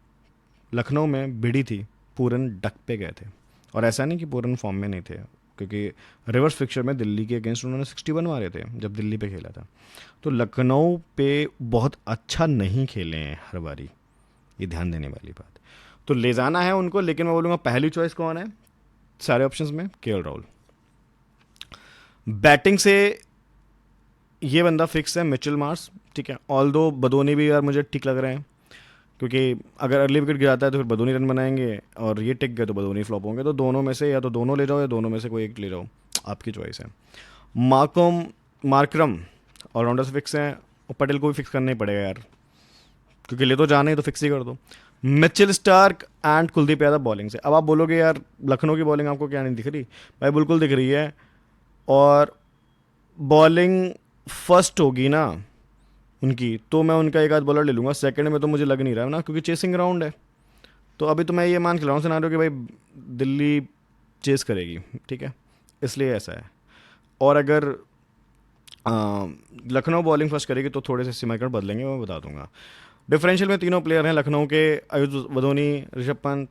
लखनऊ में भिड़ी थी, पूरन डक पे गए थे, और ऐसा नहीं कि पूरन फॉर्म में नहीं थे, क्योंकि रिवर्स फिक्चर में दिल्ली के अगेंस्ट उन्होंने 61 मारे थे जब दिल्ली पे खेला था। तो लखनऊ पे बहुत अच्छा नहीं खेले हैं हर बारी, ये ध्यान देने वाली बात। तो ले जाना है उनको, लेकिन मैं बोलूँगा पहली चॉइस कौन है सारे ऑप्शंस में? केएल राहुल। बैटिंग से ये बंदा फिक्स है, मिचेल मार्श, ठीक है। ऑल दो बदोनी भी यार मुझे ठीक लग रहे हैं, क्योंकि अगर अर्ली विकेट गिराता है तो फिर बदोनी रन बनाएंगे, और ये टिक गए तो बदोनी फ्लॉप होंगे। तो दोनों में से या तो दोनों ले जाओ या दोनों में से कोई एक ले जाओ, आपकी चॉइस है। मार्कम मार्करम ऑलराउंडर से फिक्स हैं, और पटेल को भी फिक्स करना ही पड़ेगा यार, क्योंकि ले तो जाना ही, तो फिक्स ही कर दो। Mitchell Starc and Kuldeep Yadav bowling से। अब आप बोलोगे यार लखनऊ की बॉलिंग आपको क्या नहीं दिख रही? भाई बिल्कुल दिख रही है, और बॉलिंग फर्स्ट होगी ना उनकी, तो मैं उनका एक आध बॉलर ले लूँगा। सेकंड में तो मुझे लग नहीं रहा है ना, क्योंकि चेसिंग राउंड है। तो अभी तो मैं ये मान के रहा हूँ सिनारियो कि भाई दिल्ली चेस करेगी, ठीक है, इसलिए ऐसा है। और अगर लखनऊ बॉलिंग फर्स्ट करेगी तो थोड़े से समीकरण बदलेंगे, मैं बता दूंगा। डिफरेंशियल में तीनों प्लेयर हैं लखनऊ के, आयुष वधोनी, ऋषभ पंत,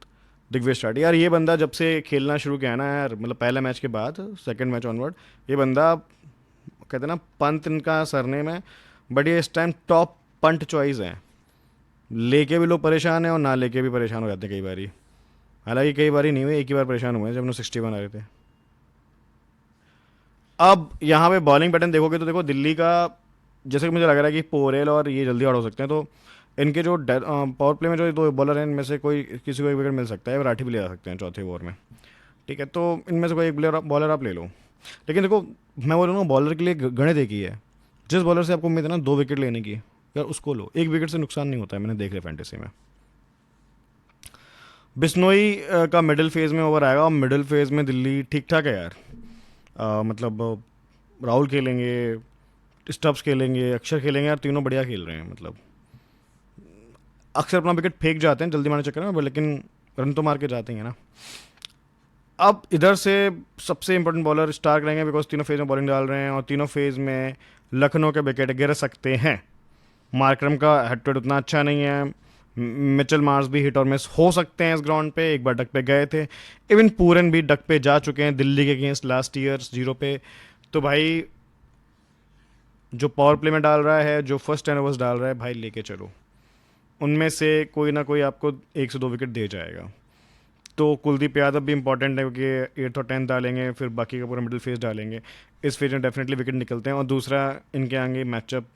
दिग्विजय स्टार्ट। यार ये बंदा जब से खेलना शुरू किया है ना यार, मतलब पहले मैच के बाद सेकंड मैच ऑनवर्ड, ये बंदा कहते हैं ना पंत इनका सरनेम है, बट ये इस टाइम टॉप पंट चॉइस है। लेके भी लोग परेशान हैं और ना लेके भी परेशान हो जाते हैं कई बारी। हालांकि कई बारी नहीं हुए, एक ही बार परेशान हुए हैं जब उन्होंने 60 बना रहे थे। अब यहाँ पे बॉलिंग पैटर्न देखोगे तो देखो दिल्ली का, जैसे कि मुझे लग रहा है कि पोरेल और ये जल्दी आउट हो सकते हैं, तो इनके जो पावर प्ले में जो दो बॉलर हैं इनमें से कोई किसी को एक विकेट मिल सकता है, विराट भी ले जा सकते हैं चौथे ओवर में, ठीक है। तो इनमें से कोई एक बॉलर आप ले लो। लेकिन देखो मैं बोल रहा हूँ बॉलर के लिए गणित एक ही है, जिस बॉलर से आपको उम्मीद है ना 2 विकेट लेने की, यार उसको लो, 1 विकेट से नुकसान नहीं होता है, मैंने देख लिया फैंटेसी में। बिश्नोई का मिडिल फेज में ओवर आएगा, और मिडिल फेज में दिल्ली ठीक ठाक है यार। मतलब राहुल खेलेंगे, स्टब्स खेलेंगे, अक्षर खेलेंगे, यार तीनों बढ़िया खेल रहे हैं। मतलब अक्सर अपना विकेट फेंक जाते हैं जल्दी मारने चक्कर में, लेकिन रन तो मार के जाते हैं ना। अब इधर से सबसे इंपॉर्टेंट बॉलर स्टार्क रहेंगे, बिकॉज तीनों फेज में बॉलिंग डाल रहे हैं, और तीनों फेज में लखनऊ के विकेट गिर सकते हैं। मार्करम का हेड टू हेड उतना अच्छा नहीं है, मिचेल मार्स भी हिट और मिस हो सकते हैं इस ग्राउंड पे, एक बार डक पे गए थे। इवन पूरन भी डक पे जा चुके हैं दिल्ली के अगेंस्ट लास्ट ईयर 0 पे। तो भाई जो पावर प्ले में डाल रहा है, जो फर्स्ट 10 ओवर्स डाल रहा है, भाई लेके चलो, उनमें से कोई ना कोई आपको 1 से 2 विकेट दे जाएगा। तो कुलदीप यादव भी इंपॉर्टेंट है, क्योंकि 8th और 10th डालेंगे, फिर बाकी का पूरा मिडिल फेज डालेंगे। इस फेज में डेफिनेटली विकेट निकलते हैं। और दूसरा, इनके आगे मैचअप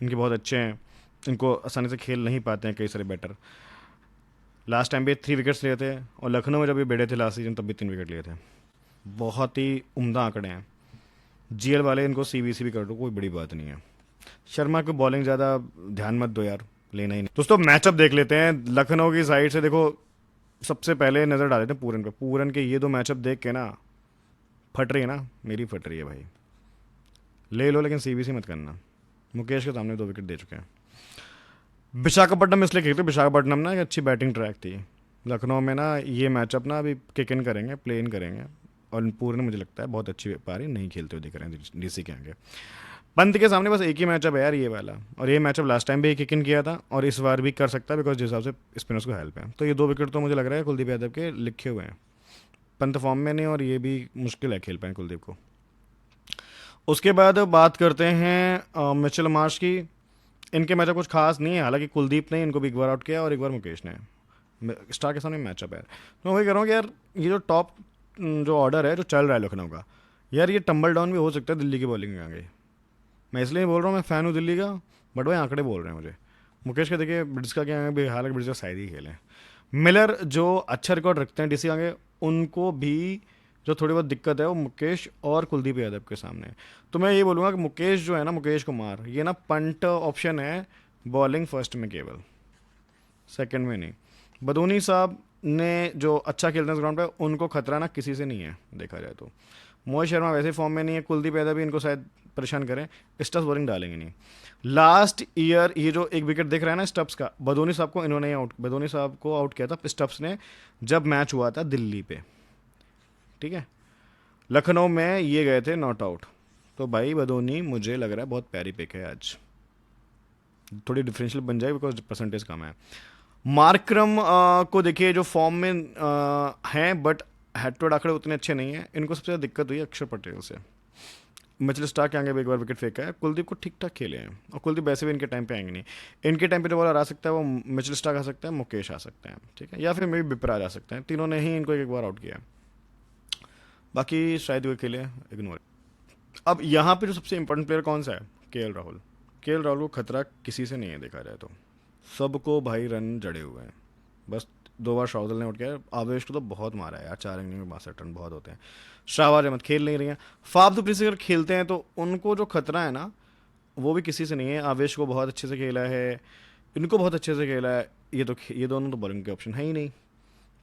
इनके बहुत अच्छे हैं, इनको आसानी से खेल नहीं पाते हैं कई सारे बैटर। लास्ट टाइम भी 3 विकेट्स लिए थे, और लखनऊ में जब भी बैठे थे लास्ट सीजन तब भी 3 विकेट लिए थे। बहुत ही उम्दा आंकड़े हैं। जीएल वाले इनको सीबीसी भी कर दो, कोई बड़ी बात नहीं है। शर्मा की बॉलिंग ज़्यादा ध्यान मत दो यार, लेना ही नहीं। दोस्तों मैचअप देख लेते हैं लखनऊ की साइड से। देखो सबसे पहले नज़र डाल देते हैं पूरन पे। पूरन के ये 2 मैचअप देख के ना फट रही है ना, मेरी फट रही है भाई। ले लो लेकिन सीबीसी मत करना। मुकेश के सामने 2 विकेट दे चुके हैं। विशाखापट्टनम इसलिए खेलते, विशाखापट्टनम ना एक अच्छी बैटिंग ट्रैक थी। लखनऊ में ना ये मैचअप ना अभी किक इन करेंगे, प्ले इन करेंगे, और पूरन मुझे लगता है बहुत अच्छी पारी नहीं खेलते हुए दिख रहे हैं डीसी के आगे। पंत के सामने बस एक ही मैचअप है यार ये वाला, और ये मैचअप लास्ट टाइम भी किक इन किया था, और इस बार भी कर सकता है, बिकॉज जिस हिसाब से स्पिनर्स को हेल्प है। तो ये 2 विकेट तो मुझे लग रहा है कुलदीप यादव के लिखे हुए हैं। पंत फॉर्म में नहीं, और ये भी मुश्किल है खेल पाए कुलदीप को। उसके बाद बात करते हैं मिचेल मार्श की। इनके मैचअप कुछ खास नहीं है, हालांकि कुलदीप ने इनको भी एक बार आउट किया और एक बार मुकेश ने। स्टार के सामने मैचअप है। तो मैं वही कह रहा हूँ कि यार ये जो टॉप जो ऑर्डर है जो चल रहा है लखनऊ का, यार ये टम्बल डाउन भी हो सकता है दिल्ली की बॉलिंग में आगे। मैं इसलिए बोल रहा हूँ, मैं फ़ैन हूँ दिल्ली का, बट वही आंकड़े बोल रहे हैं मुझे। मुकेश के देखिए ब्रिट्स का क्या है भी, हालांकि ब्रिट्स का शायद ही खेलें। मिलर जो अच्छा रिकॉर्ड रखते हैं डीसी आगे, उनको भी जो थोड़ी बहुत दिक्कत है वो मुकेश और कुलदीप यादव के सामने है। तो मैं ये बोलूँगा कि मुकेश जो है ना, मुकेश कुमार, ये ना पंट ऑप्शन है बॉलिंग फर्स्ट में केवल, सेकंड में नहीं। बदूनी साहब ने जो अच्छा खेलते हैं इस ग्राउंड पे, उनको खतरा ना किसी से नहीं है देखा जाए तो। मोहित शर्मा वैसे फॉर्म में नहीं है, कुलदीप यादव भी इनको शायद परेशान करें, स्टब्स बॉलिंग डालेंगे नहीं। लास्ट ईयर ये जो 1 विकेट दिख रहा है ना स्टब्स का, बदोनी साहब को इन्होंने आउट, बदोनी साहब को आउट किया था स्टब्स ने, जब मैच हुआ था दिल्ली पे, ठीक है। लखनऊ में ये गए थे नॉट आउट। तो भाई बदोनी मुझे लग रहा है बहुत प्यारी पिक है, आज थोड़ी डिफरेंशियल बन जाए बिकॉज परसेंटेज कम है। मार्करम को देखिए जो फॉर्म में हैं, बट हेड टू हेड आंकड़े उतने अच्छे नहीं हैं। इनको सबसे ज़्यादा दिक्कत हुई है अक्षर पटेल से। मिचेल स्टार्क के आगे भी एक बार विकेट फेंका है। कुलदीप को ठीक ठाक खेले हैं, और कुलदीप वैसे भी इनके टाइम पे आएंगे नहीं। इनके टाइम पे जो बॉलर आ सकता है वो मिचेल स्टार्क आ सकता है, मुकेश आ सकते हैं, ठीक है, या फिर मे भी बिपराज आ सकते हैं। तीनों ने ही इनको एक बार आउट किया है, बाकी शायद वो खेले इग्नोर। अब यहाँ पे जो सबसे इंपॉर्टेंट प्लेयर कौन सा है? केएल राहुल। केएल राहुल को खतरा किसी से नहीं है देखा जाए तो। सबको भाई रन जड़े हुए हैं, बस 2 बार शार्दुल ने आउट किया है। आवेश को तो बहुत मारा है यार, 4 इनिंग में 62 रन बहुत होते हैं। शाहबाज अहमद खेल नहीं रही हैं। फाफ दु प्लेसिस अगर खेलते हैं तो उनको जो खतरा है ना वो भी किसी से नहीं है। आवेश को बहुत अच्छे से खेला है, इनको बहुत अच्छे से खेला है, ये दोनों तो बॉलिंग के ऑप्शन है ही नहीं।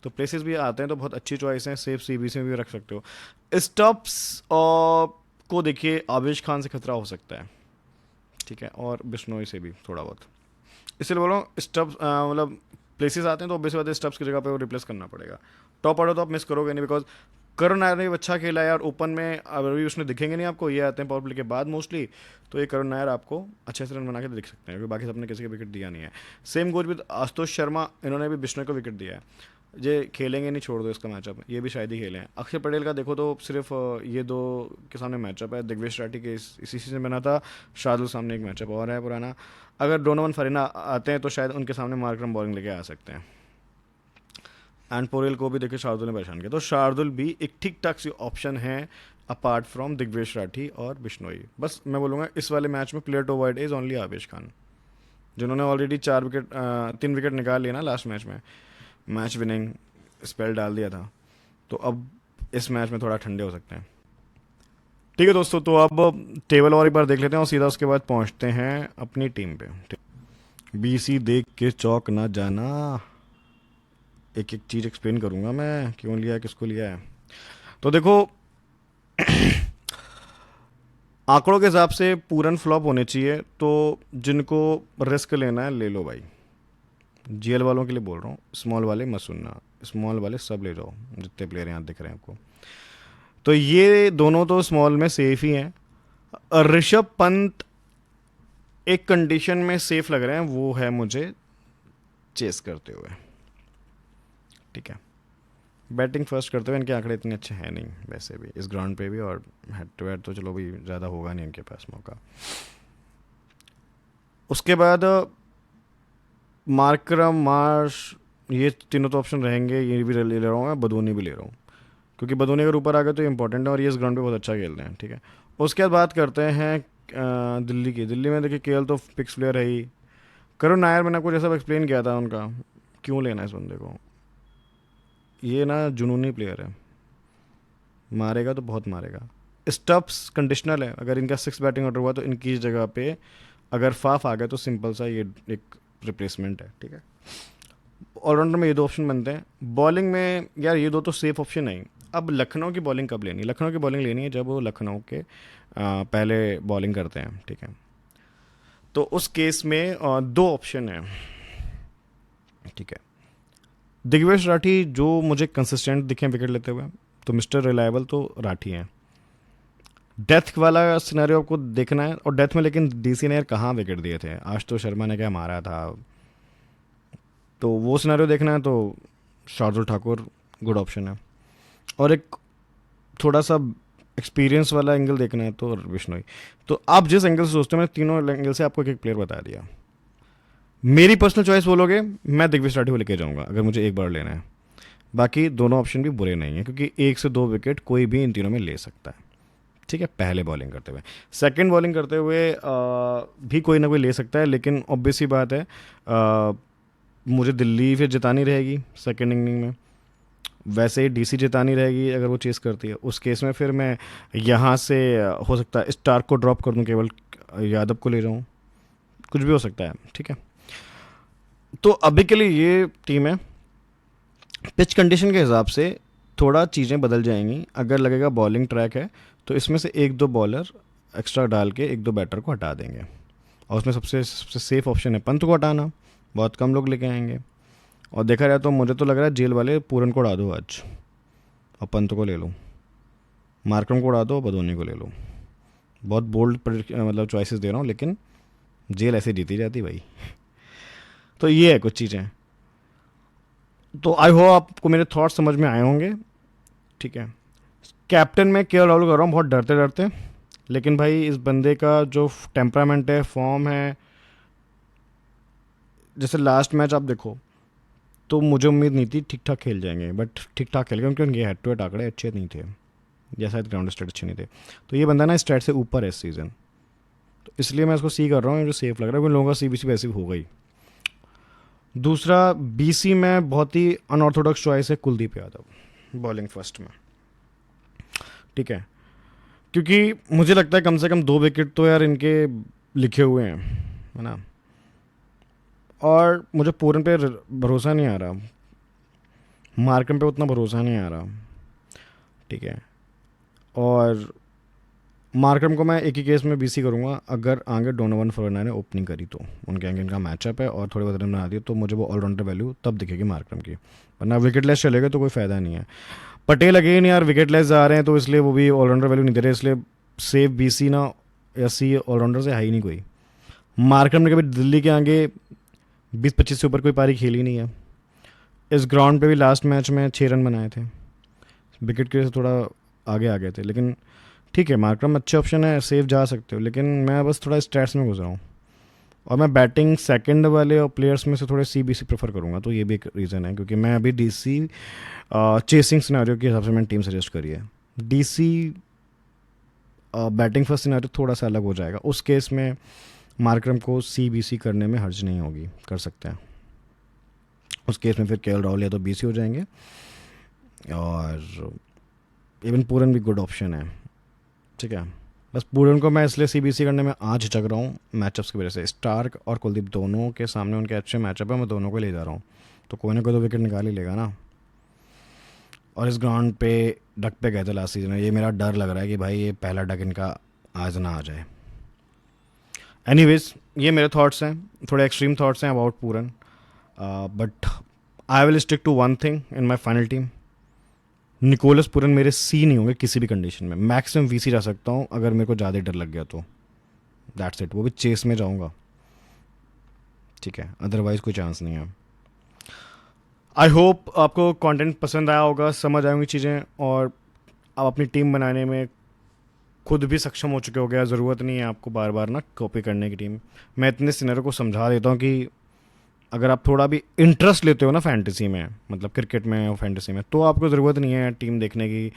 तो प्लेसेस भी आते हैं तो बहुत अच्छी चॉइस है, सेफ सीबीसी में भी रख सकते हो। स्टॉप्स को देखिए, आवेश खान से खतरा हो सकता है, ठीक है, और बिश्नोई से भी थोड़ा बहुत। इसलिए बोल रहा हूँ स्टब्स मतलब प्लेसेस आते हैं तो ऑब्वियस बात है स्टब्स की जगह पे वो रिप्लेस करना पड़ेगा। टॉप ऑर्डर तो आप मिस करोगे नहीं, बिकॉज करुण नायर ने भी अच्छा खेला है यार ओपन में, अभी उसमें दिखेंगे नहीं आपको, ये आते हैं पावर प्ले के बाद मोस्टली, तो ये करुण नायर आपको अच्छे से रन बना के दिख सकते हैं, क्योंकि बाकी सबने किसी को विकेट दिया नहीं है। Same goes with Ashutosh Sharma, इन्होंने भी बिश्नोई को विकेट दिया है। ये खेलेंगे नहीं, छोड़ दो इसका मैचअप, ये भी शायद ही खेले हैं। अक्षर पटेल का देखो तो सिर्फ ये दो के सामने मैचअप है, दिग्वेश राठी के इसी सीजन बना था, शार्दुल सामने एक मैचअप और है पुराना। अगर डोनोवन फरीना आते हैं तो शायद उनके सामने मार्करम बॉलिंग लेके आ सकते हैं। एंड पोरेल को भी देखिए शार्दुल ने परेशान किया, तो शार्दुल भी एक ठीक ठाक सी ऑप्शन है अपार्ट फ्रॉम दिग्वेश राठी और बिश्नोई। बस मैं बोलूँगा इस वाले मैच में player to avoid is only Avesh Khan, जिन्होंने ऑलरेडी 3 विकेट निकाल लिया ना लास्ट मैच में, मैच विनिंग स्पेल डाल दिया था, तो अब इस मैच में थोड़ा ठंडे हो सकते हैं। ठीक है दोस्तों, तो अब टेबल और एक बार देख लेते हैं और सीधा उसके बाद पहुंचते हैं अपनी टीम पे। बीसी देख के चौक ना जाना, एक एक चीज़ एक्सप्लेन करूंगा मैं, क्यों लिया है, किसको लिया है। तो देखो आंकड़ों के हिसाब से पूरन फ्लॉप होने चाहिए, तो जिनको रिस्क लेना है ले लो भाई। जीएल वालों के लिए बोल रहा हूँ, स्मॉल वाले मत सुनना, स्मॉल वाले सब ले जाओ जितने प्लेयर यहाँ दिख रहे हैं आपको। तो ये दोनों तो स्मॉल में सेफ ही हैं। ऋषभ पंत एक कंडीशन में सेफ लग रहे हैं, वो है मुझे चेस करते हुए, ठीक है। बैटिंग फर्स्ट करते हुए इनके आंकड़े इतने अच्छे हैं नहीं वैसे भी इस ग्राउंड पे भी, और हेड टू हेड तो चलो भी ज़्यादा होगा नहीं इनके पास मौका। उसके बाद मार्करम, मार्श, ये तीनों तो ऑप्शन रहेंगे, ये भी ले रहा हूँ मैं, बदूनी भी ले रहा हूँ, क्योंकि बदूनी अगर ऊपर आ गए तो इंपॉर्टेंट है और ये इस ग्राउंड पे बहुत अच्छा खेलते हैं, ठीक है। उसके बाद बात करते हैं दिल्ली की। दिल्ली में देखिए केएल तो फिक्स प्लेयर है ही। करुण नायर मैंने आपको जैसा एक्सप्लेन किया था उनका, क्यों लेना है इस बंदे को, ये ना जुनूनी प्लेयर है, मारेगा तो बहुत मारेगा। स्टप्स कंडीशनल है, अगर इनका 6 बैटिंग ऑर्डर हुआ तो इनकी जगह पे अगर फाफ आ गया तो सिंपल सा ये एक रिप्लेसमेंट है, ठीक है। ऑलराउंडर में ये 2 ऑप्शन बनते हैं। बॉलिंग में यार ये 2 तो सेफ ऑप्शन नहीं। अब लखनऊ की बॉलिंग कब लेनी है? लखनऊ की बॉलिंग लेनी है जब वो लखनऊ के पहले बॉलिंग करते हैं, ठीक है। तो उस केस में 2 ऑप्शन है, ठीक है। दिग्वेश राठी जो मुझे कंसिस्टेंट दिखे विकेट लेते हुए, तो मिस्टर रिलायबल तो राठी हैं। डेथ वाला सिनेरियो आपको देखना है, और डेथ में लेकिन डीसी ने यार कहाँ विकेट दिए थे, आज तो शर्मा ने क्या मारा था, तो वो सिनेरियो देखना है तो शार्दुल ठाकुर गुड ऑप्शन है। और एक थोड़ा सा एक्सपीरियंस वाला एंगल देखना है तो बिश्नोई। तो आप जिस एंगल से सोचते हो, मैंने तीनों एंगल से आपको एक प्लेयर बता दिया। मेरी पर्सनल चॉइस बोलोगे, मैं दिग्विजय राठी को लेके जाऊंगा अगर मुझे एक बार लेना है। बाकी दोनों ऑप्शन भी बुरे नहीं हैं, क्योंकि 1 से 2 विकेट कोई भी इन तीनों में ले सकता है, ठीक है, पहले बॉलिंग करते हुए। सेकंड बॉलिंग करते हुए भी कोई ना कोई ले सकता है, लेकिन ऑब्वियस ही बात है मुझे दिल्ली फिर जितानी रहेगी सेकंड इनिंग में, वैसे ही डीसी जितानी रहेगी अगर वो चेस करती है। उस केस में फिर मैं यहाँ से हो सकता है स्टार्क को ड्रॉप कर दूँ, केवल यादव को ले जाऊँ, कुछ भी हो सकता है, ठीक है। तो अभी के लिए ये टीम है। पिच कंडीशन के हिसाब से थोड़ा चीज़ें बदल जाएंगी। अगर लगेगा बॉलिंग ट्रैक है तो इसमें से 1-2 बॉलर एक्स्ट्रा डाल के 1-2 बैटर को हटा देंगे, और उसमें सबसे सेफ ऑप्शन है पंत को हटाना, बहुत कम लोग लेके आएंगे। और देखा जाए तो मुझे तो लग रहा है जेल वाले पूरन को उड़ा दो आज और पंत को ले लो, मार्करम को उड़ा दो, बदोनी को ले लो। बहुत बोल्ड मतलब चॉइसेस दे रहा हूँ, लेकिन जेल ऐसे जीती जाती भाई। तो ये है कुछ चीज़ें। तो आई होप आपको मेरे थॉट्स समझ में आए होंगे, ठीक है। कैप्टन में केएल राहुल कर रहा हूँ बहुत डरते डरते, लेकिन भाई इस बंदे का जो टेम्परामेंट है, फॉर्म है, जैसे लास्ट मैच आप देखो तो मुझे उम्मीद नहीं थी ठीक ठाक खेल जाएंगे, बट ठीक ठाक खेल गए, क्योंकि उनके हेड टू हेड आंकड़े अच्छे नहीं थे, या शायद ग्राउंड स्टेट अच्छे नहीं थे। तो ये बंदा ना स्टेट से ऊपर है इस सीज़न, तो इसलिए मैं इसको सी कर रहा हूँ, जो सेफ लग रहा है, क्योंकि लोगों का सीबीसी वैसे भी हो गई। दूसरा बीसी में बहुत ही अनऑर्थोडॉक्स चॉइस है कुलदीप यादव बॉलिंग फर्स्ट में, ठीक है, क्योंकि मुझे लगता है कम से कम 2 विकेट तो यार इनके लिखे हुए हैं, है ना। और मुझे पूरन पे भरोसा नहीं आ रहा, मार्कम पे उतना भरोसा नहीं आ रहा, ठीक है। और मार्करम को मैं एक ही केस में बीसी करूंगा, अगर आगे डोनोवन फर्नांडो ने ओपनिंग करी तो उनके आगे इनका मैचअप है और थोड़े बहुत रन बना दिए तो मुझे वो ऑलराउंडर वैल्यू तब दिखेगी मार्करम की, वरना विकेट लेस चलेगा तो कोई फ़ायदा नहीं है। पटेल अगेन यार विकेट लेस जा रहे हैं तो इसलिए वो भी ऑलराउंडर वैल्यू नहीं दे रहे, इसलिए सेफ बीसी ना या सी ऑलराउंडर से है ही नहीं कोई। मार्करम ने कभी दिल्ली के आगे 20-25 से ऊपर कोई पारी खेली नहीं है। इस ग्राउंड पे भी लास्ट मैच में 6 रन बनाए थे, विकेट की वजह से थोड़ा आगे आ गए थे, लेकिन ठीक है मार्करम अच्छे ऑप्शन है, सेफ जा सकते हो, लेकिन मैं बस थोड़ा स्टैट्स में घुस रहा हूँ। और मैं बैटिंग सेकंड वाले प्लेयर्स में से थोड़े सी बी सी प्रेफर करूँगा, तो ये भी एक रीज़न है, क्योंकि मैं अभी डी सी चेसिंग सिनेरियो के हिसाब से मैंने टीम सजेस्ट करी है। D C batting first scenario थोड़ा सा अलग हो जाएगा, उस केस में मार्करम को सी बी सी करने में हर्ज नहीं होगी, कर सकते हैं। उस केस में फिर केएल राहुल या तो बी सी हो जाएंगे, और इवन पूरन भी गुड ऑप्शन है, ठीक है। बस पूरन को मैं इसलिए सी बी सी करने में आज हिचक रहा हूँ मैचअप्स की वजह से, स्टार्क और कुलदीप दोनों के सामने उनके अच्छे मैचअप है, मैं दोनों को ले जा रहा हूँ, तो कोई ना कोई तो विकेट निकाल ही लेगा ना। और इस ग्राउंड पे डक पे गए थे लास्ट सीजन में, ये मेरा डर लग रहा है कि भाई ये पहला डक इनका आज ना आ जाए। एनीवेज ये मेरे थॉट्स हैं, थोड़े एक्सट्रीम थॉट्स हैं about Pooran, but I will stick to one thing in my final team. Nicholas Pooran मेरे सी नहीं होंगे किसी भी कंडीशन में, मैक्सिमम वीसी जा सकता हूँ अगर मेरे को ज़्यादा डर लग गया तो, दैट्स इट, वो भी चेस में जाऊँगा, ठीक है, अदरवाइज कोई चांस नहीं है। आई होप आपको कंटेंट पसंद आया होगा, समझ आएंगी चीज़ें, और आप अपनी टीम बनाने में खुद भी सक्षम हो चुके हो गया, ज़रूरत नहीं है आपको बार बार ना कॉपी करने की टीम। मैं इतने सिनेरियो को समझा देता हूँ कि अगर आप थोड़ा भी इंटरेस्ट लेते हो ना फैंटेसी में, मतलब क्रिकेट में और फैंटेसी में, तो आपको ज़रूरत नहीं है टीम देखने की,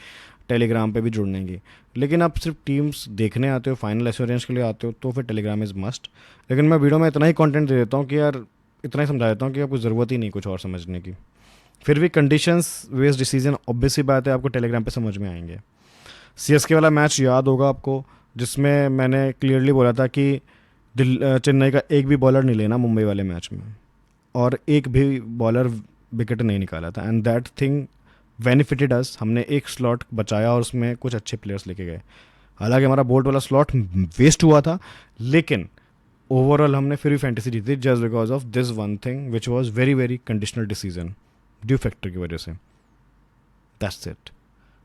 टेलीग्राम पे भी जुड़ने की। लेकिन आप सिर्फ टीम्स देखने आते हो, फाइनल एश्योरेंस के लिए आते हो, तो फिर टेलीग्राम इज़ मस्ट। लेकिन मैं वीडियो में इतना ही कंटेंट दे देता हूँ कि यार इतना ही समझा देता हूँ कि आपको ज़रूरत ही नहीं कुछ और समझने की। फिर भी कंडीशंस बेस्ड डिसीजन ऑब्वियस ही बात है आपको टेलीग्राम पे समझ में आएंगे। सीएसके वाला मैच याद होगा आपको, जिसमें मैंने क्लियरली बोला था कि चेन्नई का एक भी बॉलर नहीं लेना मुंबई वाले मैच में, और एक भी बॉलर विकेट नहीं निकाला था, एंड दैट थिंग बेनिफिटेड अस। हमने एक स्लॉट बचाया और उसमें कुछ अच्छे प्लेयर्स लेके गए, हालांकि हमारा बोल्ट वाला स्लॉट वेस्ट हुआ था, लेकिन ओवरऑल हमने फिर भी फैंटेसी जीती just because of this one thing which was very very conditional decision, due factor की वजह से, दैट्स इट।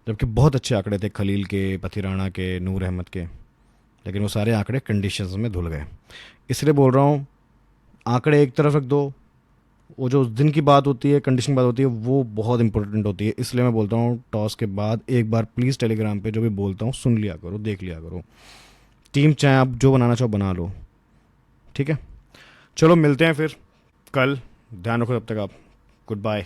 जबकि बहुत अच्छे आंकड़े थे खलील के, पथिराना के, नूर अहमद के, लेकिन वो सारे आंकड़े कंडीशंस में धुल गए। इसलिए बोल रहा हूँ आंकड़े एक तरफ रख दो, वो जो उस दिन की बात होती है, कंडीशन की बात होती है, वो बहुत इंपॉर्टेंट होती है। इसलिए मैं बोलता हूँ टॉस के बाद एक बार प्लीज़ टेलीग्राम पे जो भी बोलता हूँ सुन लिया करो, देख लिया करो। टीम चाहे आप जो बनाना चाहो बना लो, ठीक है। चलो मिलते हैं फिर कल, ध्यान रखो तब तक आप, गुड बाय।